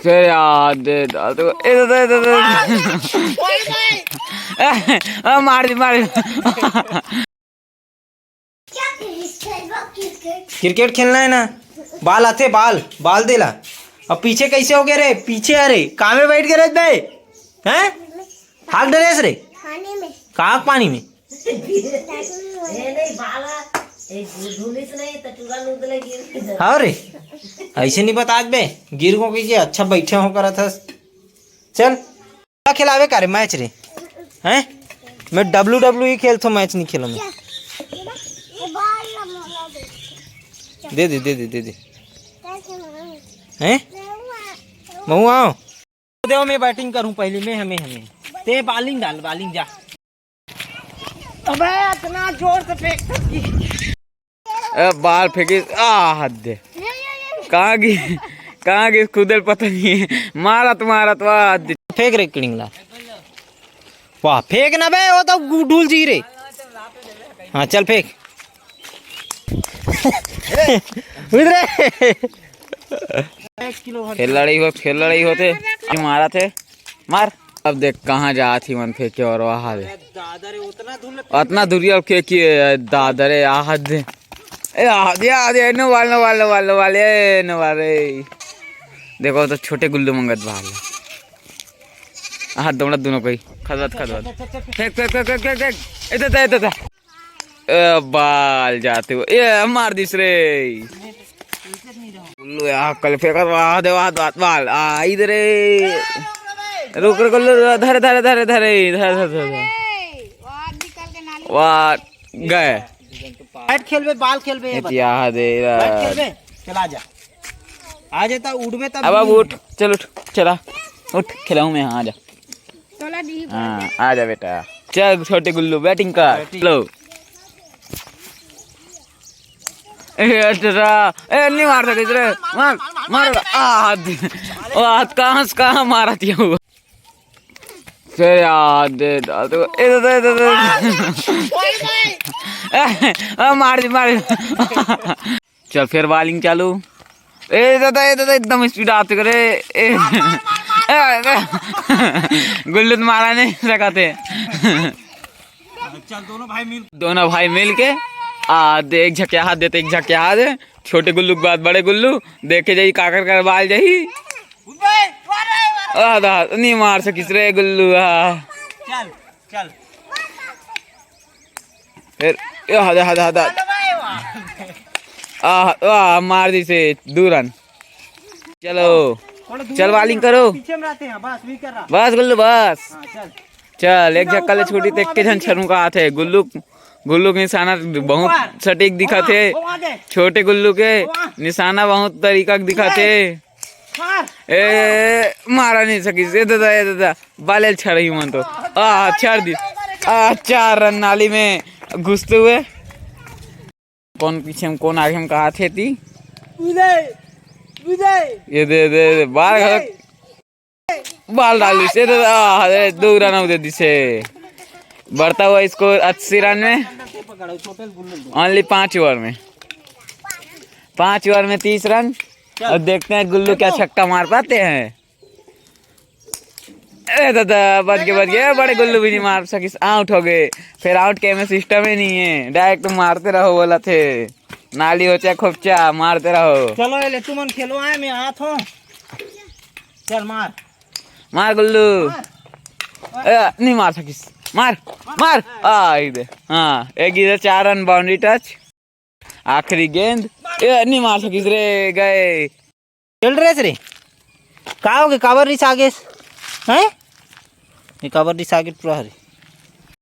फिर यार दे डाल तो मार दी मार दी। क्रिकेट खेलना है ना, बाल आते बाल बाल देला। अब पीछे कैसे हो गए रे, पीछे अरे कहाँ में बैठ गए रे बे, हैं हाथ डरेस रे कहाँ पानी में। हाँ रे ऐसे नहीं बता बे, गिर गो की अच्छा बैठे हो करा था। चल क्या खिलावे का रे मैच रे, हैं मैं WWE खेलता हूँ, मैच नहीं खेलो मैं। दे दे दे दे दे दे हैं महू आओ दे, मैं बैटिंग करूं पहले मैं, हमें हमें ते बॉलिंग डाल, बॉलिंग जा। अबे इतना जोर से फेंक बाल फेंकी हद दे कहाँ की खुदल पता नहीं है। मारत वाह फेंक रे किड़िंगला, वाह फेंक ना बे, वो तो ढूल जी रे। हाँ चल फेंक खेल लड़ी होते मारा थे मार। अब देख कहाँ जा थी मन फेंके और वहाँ दे उतना दूरी अब के किए दादरे आहद दे नो वाले देखो तो छोटे गुल्लू मंगत बाल हाथ दौड़ा दोनों कोई खदवत फेंक फेंक फेंक फेंक फेंक इधर बाल जाते हो ये मार दिस रे गुल्लू यार कल फेंका दे बाल इधर रुक गुल्लू धरे धरे धरे धरे धरे वाह गए। बैट खेल बे, बाल खेल बे, याद है चला जा आ जाता उठ बे तब। अब उठ चल उठ चला उठ खिलाऊं मैं। हाँ आजा हाँ आजा बेटा चल छोटे गुल्लू बैटिंग कर लो। नहीं मार सकते रे, मार मार हाथ कहाँ मारा थी वो। फिर याद डाल तो मार दी चल फिर बॉलिंग चालू। दादा एकदम स्पीड आते करे गुल्लू मारा नहीं सकाते। चल दोनों भाई मिल के दे एक झकिया हाथ देते, एक झकिया हाथ छोटे गुल्लू के बाद बड़े गुल्लू देखे जाई काकर कर बाल जाही नहीं मार सकिस रे गुल्लू। चल चल फिर मार दी से 2 रन। चलो चल बॉलिंग करो पीछे में रहते हैं, बस गुल्लू बस। चल चल एक झक्का ले छुट्टी देख के झन छरू का हाथ है। गुल्लू के निशाना बहुत सटीक दिखा थे, छोटे गुल्लू के निशाना बहुत तरीका दिखा थे। मारा नहीं सकी से दादा बालेल छड़ी मन तो छड़ दी 4 रन नाली में घुसते हुए। कौन पीछे में कौन आगे में कहा थे ती ये दे बाल डाली से 2 रन दे दी से बढ़ता हुआ स्कोर 80 रन में ओनली 5 ओवर में 30 रन। और देखते हैं गुल्लू क्या छक्का मार पाते हैं। अरे दादा बच गए बड़े गुल्लू भी नहीं मार सकी, आउट हो गए। फिर आउट के में सिस्टम ही नहीं है, डायरेक्ट मारते रहो बोला थे, नाली हो चाहे खोपचा मारते रहो। चलो ले तुम खेलो आए मैं हाथ हो। चल मार गुल्लू नहीं मार सकिस, मार इधर हाँ एक इधर 4 रन बाउंड्री टच आखिरी गेंद नहीं मार सकिस रे गए। खेल रहे रे का हो गए काबर रिस आगे हैं, ये काबर रिस आगे पूरा हरे